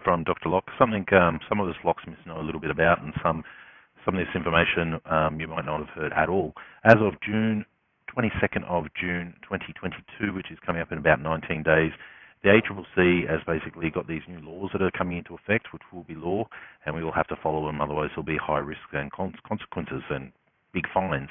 from Dr. Lock. Something some of us locksmiths know a little bit about, and some of this information you might not have heard at all. As of 22nd of June 2022, which is coming up in about 19 days, the Accc has basically got these new laws that are coming into effect, which will be law, and we will have to follow them, otherwise there'll be high risks and consequences and big fines.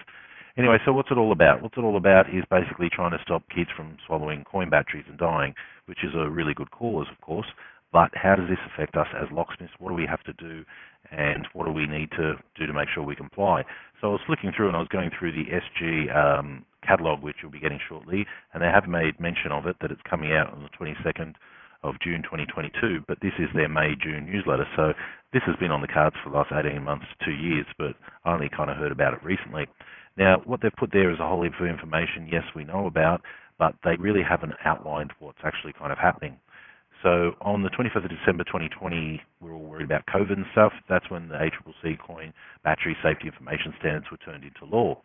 Anyway, so what's it all about? What's it all about is basically trying to stop kids from swallowing coin batteries and dying, which is a really good cause, of course. But how does this affect us as locksmiths? What do we have to do, and what do we need to do to make sure we comply? So I was flicking through and I was going through the SG catalogue, which you'll be getting shortly, and they have made mention of it, that it's coming out on the 22nd of June 2022, but this is their May-June newsletter. So this has been on the cards for the last 18 months to 2 years, but I only kind of heard about it recently. Now, what they've put there is a whole heap of information, yes, we know about, but they really haven't outlined what's actually kind of happening. So on the 25th of December 2020, we were all worried about COVID and stuff. That's when the Accc coin battery safety information standards were turned into law.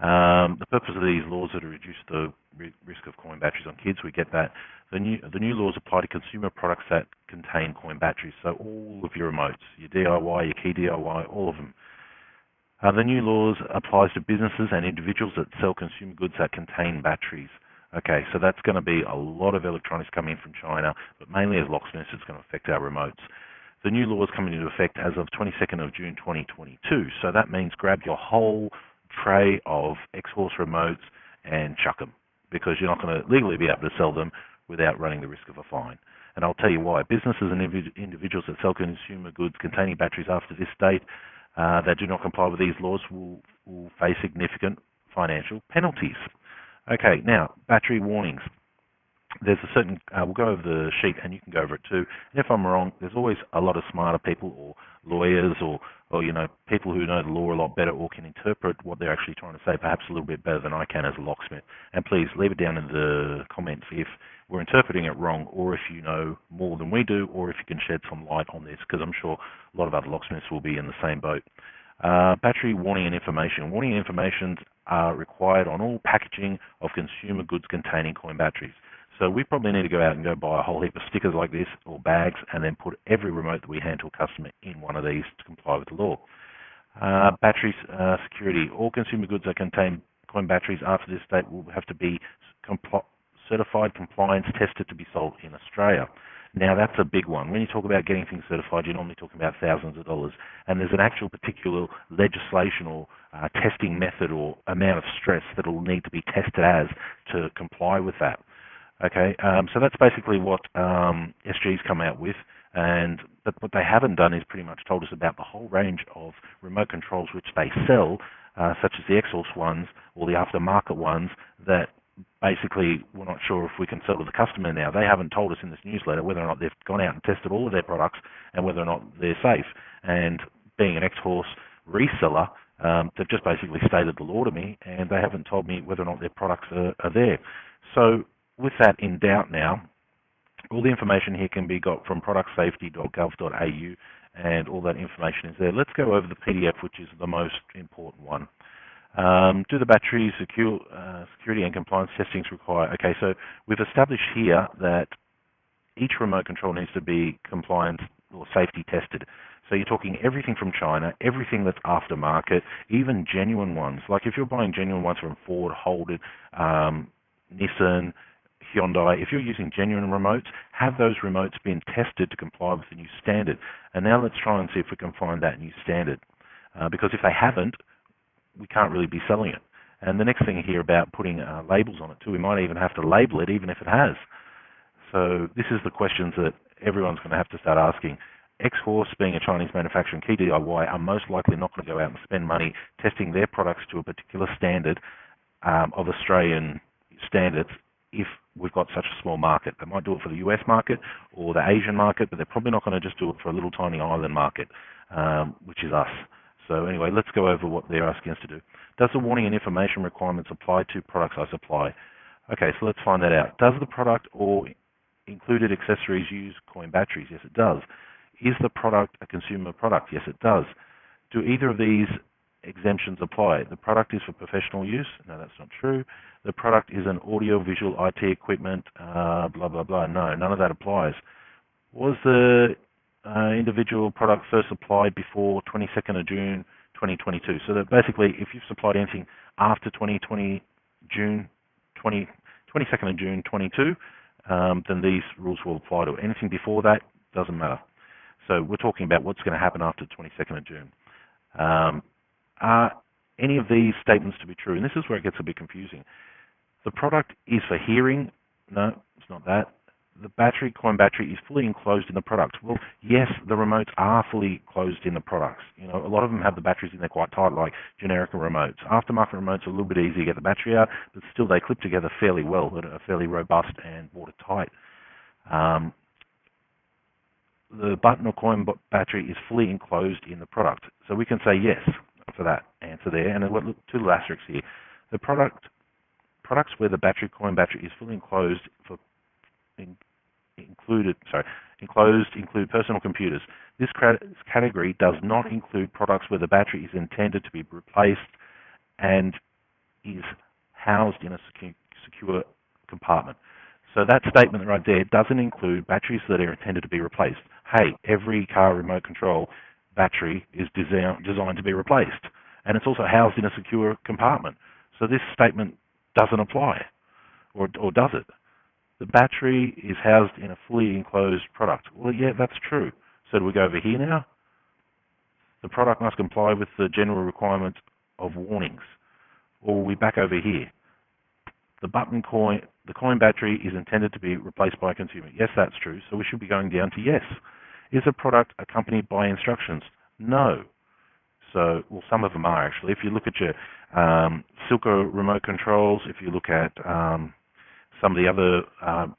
The purpose of these laws are to reduce the risk of coin batteries on kids. We get that. The new laws apply to consumer products that contain coin batteries. So all of your remotes, your DIY, your key DIY, all of them. The new laws applies to businesses and individuals that sell consumer goods that contain batteries. Okay, so that's going to be a lot of electronics coming in from China, but mainly as locksmiths, it's going to affect our remotes. The new law is coming into effect as of 22nd of June 2022. So that means grab your whole tray of X-Horse remotes and chuck them, because you're not going to legally be able to sell them without running the risk of a fine. And I'll tell you why. Businesses and individuals that sell consumer goods containing batteries after this date that do not comply with these laws will face significant financial penalties. Okay, now, battery warnings. There's a certain, we'll go over the sheet and you can go over it too. And if I'm wrong, there's always a lot of smarter people or lawyers or people who know the law a lot better or can interpret what they're actually trying to say perhaps a little bit better than I can as a locksmith. And please leave it down in the comments if we're interpreting it wrong, or if you know more than we do, or if you can shed some light on this, because I'm sure a lot of other locksmiths will be in the same boat. Battery warning and information. Warning and information are required on all packaging of consumer goods containing coin batteries. So we probably need to go out and go buy a whole heap of stickers like this or bags and then put every remote that we hand to a customer in one of these to comply with the law. Battery security. All consumer goods that contain coin batteries after this date will have to be certified compliance tested to be sold in Australia. Now that's a big one. When you talk about getting things certified, you're normally talking about thousands of dollars, and there's an actual particular legislation or testing method or amount of stress that will need to be tested as to comply with that. Okay, so that's basically what SG's come out with, but what they haven't done is pretty much told us about the whole range of remote controls which they sell, such as the X-Horse ones or the aftermarket ones that basically we're not sure if we can sell to the customer now. They haven't told us in this newsletter whether or not they've gone out and tested all of their products and whether or not they're safe. And being an X-Horse reseller, they've just basically stated the law to me, and they haven't told me whether or not their products are there. So with that in doubt now, all the information here can be got from productsafety.gov.au, and all that information is there. Let's go over the PDF, which is the most important one. Do the battery security and compliance testings require? Okay, so we've established here that each remote control needs to be compliance or safety tested. So you're talking everything from China, everything that's aftermarket, even genuine ones. Like if you're buying genuine ones from Ford, Holden, Nissan, Hyundai, if you're using genuine remotes, have those remotes been tested to comply with the new standard. And now let's try and see if we can find that new standard. Because if they haven't, we can't really be selling it. And the next thing here about putting labels on it too, we might even have to label it even if it has. So this is the questions that everyone's going to have to start asking. X-Horse, being a Chinese manufacturer and key DIY, are most likely not going to go out and spend money testing their products to a particular standard of Australian standards if we've got such a small market. They might do it for the US market or the Asian market, but they're probably not going to just do it for a little tiny island market, which is us. So anyway, let's go over what they're asking us to do. Does the warning and information requirements apply to products I supply? Okay, so let's find that out. Does the product or included accessories use coin batteries? Yes, it does. Is the product a consumer product? Yes, it does. Do either of these exemptions apply? The product is for professional use? No, that's not true. The product is an audio-visual IT equipment, blah, blah, blah. No, none of that applies. Was the individual product first supplied before 22nd of June 2022. So that basically, if you've supplied anything after 22nd of June 22, then these rules will apply to it. Anything before that doesn't matter. So we're talking about what's going to happen after 22nd of June. Are any of these statements to be true? And this is where it gets a bit confusing. The product is for hearing. No, it's not that. The coin battery is fully enclosed in the product. Well, yes, the remotes are fully closed in the products. You know, a lot of them have the batteries in there quite tight, like generic remotes. Aftermarket remotes are a little bit easier to get the battery out, but still they clip together fairly well, that are fairly robust and watertight. The button or coin battery is fully enclosed in the product. So we can say yes for that answer there. And look, two little asterisks here. The products where the coin battery is fully enclosed include personal computers. This category does not include products where the battery is intended to be replaced and is housed in a secure compartment. So that statement right there doesn't include batteries that are intended to be replaced. Hey, every car remote control battery is designed to be replaced, and it's also housed in a secure compartment. So this statement doesn't apply, or does it? The battery is housed in a fully enclosed product. Well, yeah, that's true. So do we go over here now? The product must comply with the general requirements of warnings. Or will we back over here? The coin battery is intended to be replaced by a consumer. Yes, that's true. So we should be going down to yes. Is a product accompanied by instructions? No. So, well, some of them are actually. If you look at your Silka remote controls, if you look at some of the other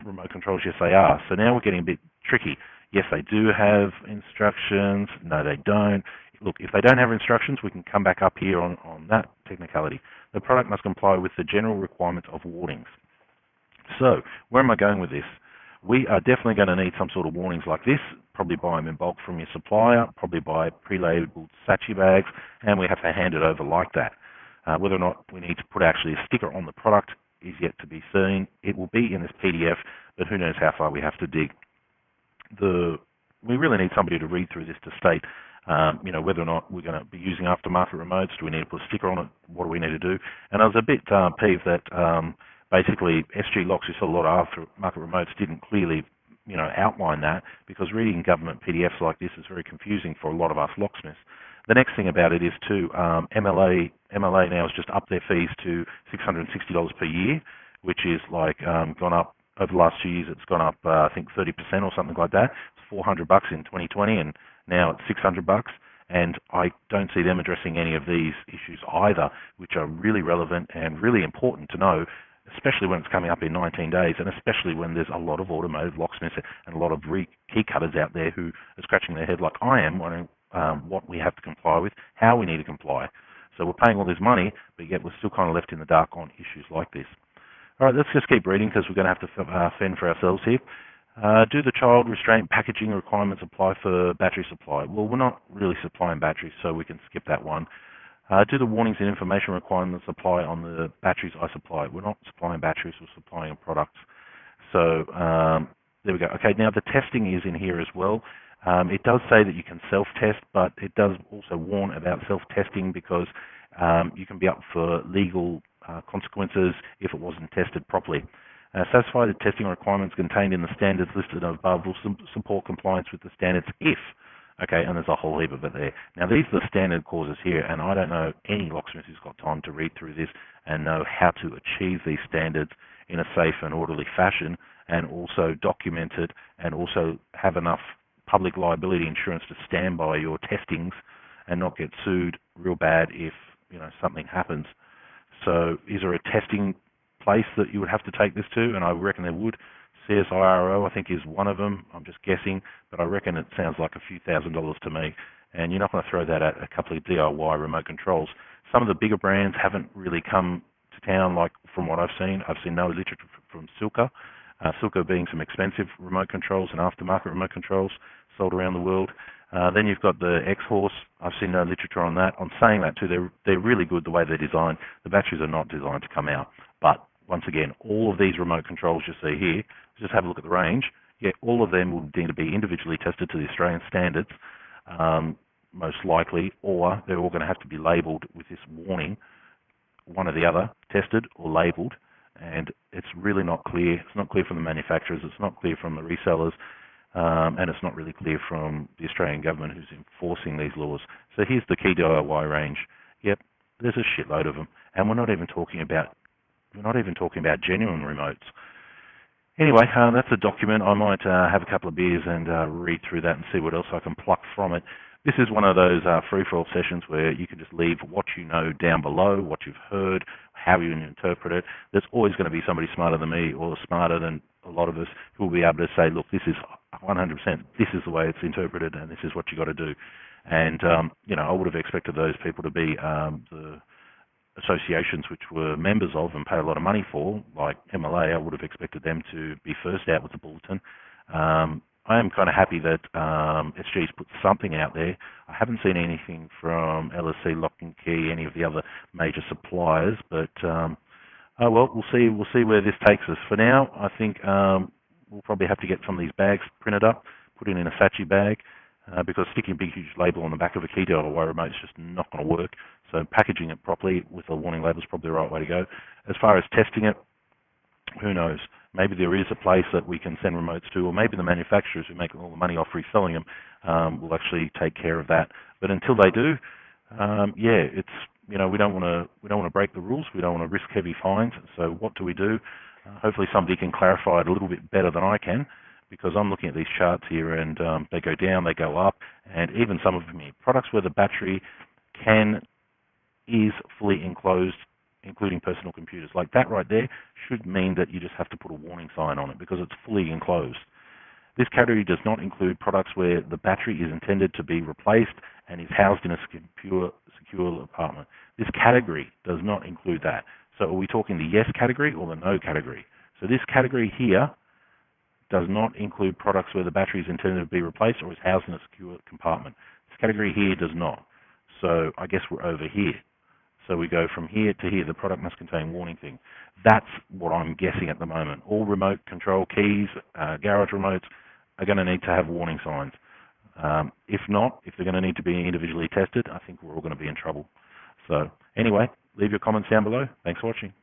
remote controls, yes, they are. So now we're getting a bit tricky. Yes, they do have instructions. No, they don't. Look, if they don't have instructions, we can come back up here on that technicality. The product must comply with the general requirements of warnings. So, where am I going with this? We are definitely going to need some sort of warnings like this. Probably buy them in bulk from your supplier, probably buy pre-labeled Accc bags, and we have to hand it over like that. Whether or not we need to put actually a sticker on the product is yet to be seen. It will be in this PDF, but who knows how far we have to dig. We really need somebody to read through this to state, whether or not we're going to be using aftermarket remotes. Do we need to put a sticker on it? What do we need to do? And I was a bit peeved that basically SG Locks, who sell a lot of aftermarket remotes, didn't clearly outline that, because reading government PDFs like this is very confusing for a lot of us locksmiths. The next thing about it is too, MLA now has just upped their fees to $660 per year, which is like gone up over the last 2 years. It's gone up, I think 30% or something like that. It's $400 in 2020, and now it's $600. And I don't see them addressing any of these issues either, which are really relevant and really important to know, especially when it's coming up in 19 days, and especially when there's a lot of automotive locksmiths and a lot of key cutters out there who are scratching their head like I am, wondering what we have to comply with, how we need to comply. So we're paying all this money, but yet we're still kind of left in the dark on issues like this. All right, let's just keep reading, because we're going to have to fend for ourselves here. Do the child restraint packaging requirements apply for battery supply? Well, we're not really supplying batteries, so we can skip that one. Do the warnings and information requirements apply on the batteries I supply? We're not supplying batteries, we're supplying products. So there we go. Okay, now the testing is in here as well. It does say that you can self-test, but it does also warn about self-testing, because you can be up for legal consequences if it wasn't tested properly. Satisfy the testing requirements contained in the standards listed above will support compliance with the standards if. Okay, and there's a whole heap of it there. Now, these are the standard clauses here, and I don't know any locksmith who's got time to read through this and know how to achieve these standards in a safe and orderly fashion, and also document it, and also have enough public liability insurance to stand by your testings and not get sued real bad if something happens. So is there a testing place that you would have to take this to? And I reckon there would. CSIRO, I think, is one of them. I'm just guessing, but I reckon it sounds like a few $1,000s to me. And you're not going to throw that at a couple of DIY remote controls. Some of the bigger brands haven't really come to town, like from what I've seen. I've seen no literature from Silka. Silka being some expensive remote controls and aftermarket remote controls sold around the world. Then you've got the X-Horse. I've seen no literature on that. On saying that too, they're really good the way they're designed. The batteries are not designed to come out. But once again, all of these remote controls you see here, just have a look at the range. Yeah, all of them will need to be individually tested to the Australian standards, most likely, or they're all going to have to be labelled with this warning, one or the other, tested or labelled, and it's really not clear. It's not clear from the manufacturers, it's not clear from the resellers, and it's not really clear from the Australian government who's enforcing these laws. So here's the key DIY range. Yep, there's a shitload of them, and we're not even talking about genuine remotes. Anyway, that's a document. I might have a couple of beers and read through that and see what else I can pluck from it. This is one of those free-for-all sessions where you can just leave what you know down below, what you've heard, how you interpret it. There's always going to be somebody smarter than me or smarter than a lot of us who will be able to say, look, this is 100%, this is the way it's interpreted and this is what you got to do. And, I would have expected those people to be the associations which we're members of and pay a lot of money for, like MLA. I would have expected them to be first out with the bulletin. I am kind of happy that SG's put something out there. I haven't seen anything from LSC, Lock and Key, any of the other major suppliers, but well, we'll see where this takes us. For now, I think we'll probably have to get some of these bags printed up, put in an Accc bag, because sticking a big huge label on the back of a key DIY remote is just not going to work. So packaging it properly with a warning label is probably the right way to go. As far as testing it, who knows? Maybe there is a place that we can send remotes to, or maybe the manufacturers who make all the money off reselling them will actually take care of that. But until they do, it's we don't want to break the rules. We don't want to risk heavy fines. So what do we do? Hopefully somebody can clarify it a little bit better than I can, because I'm looking at these charts here and they go down, they go up, and even some of them here, products where the battery is fully enclosed, including personal computers. Like that right there should mean that you just have to put a warning sign on it because it's fully enclosed. This category does not include products where the battery is intended to be replaced and is housed in a secure apartment. This category does not include that. So are we talking the yes category or the no category? So this category here does not include products where the battery is intended to be replaced or is housed in a secure compartment. This category here does not. So I guess we're over here. So we go from here to here. The product must contain warning thing. That's what I'm guessing at the moment. All remote control keys, garage remotes are going to need to have warning signs. If not, if they're going to need to be individually tested, I think we're all going to be in trouble. So anyway, leave your comments down below. Thanks for watching.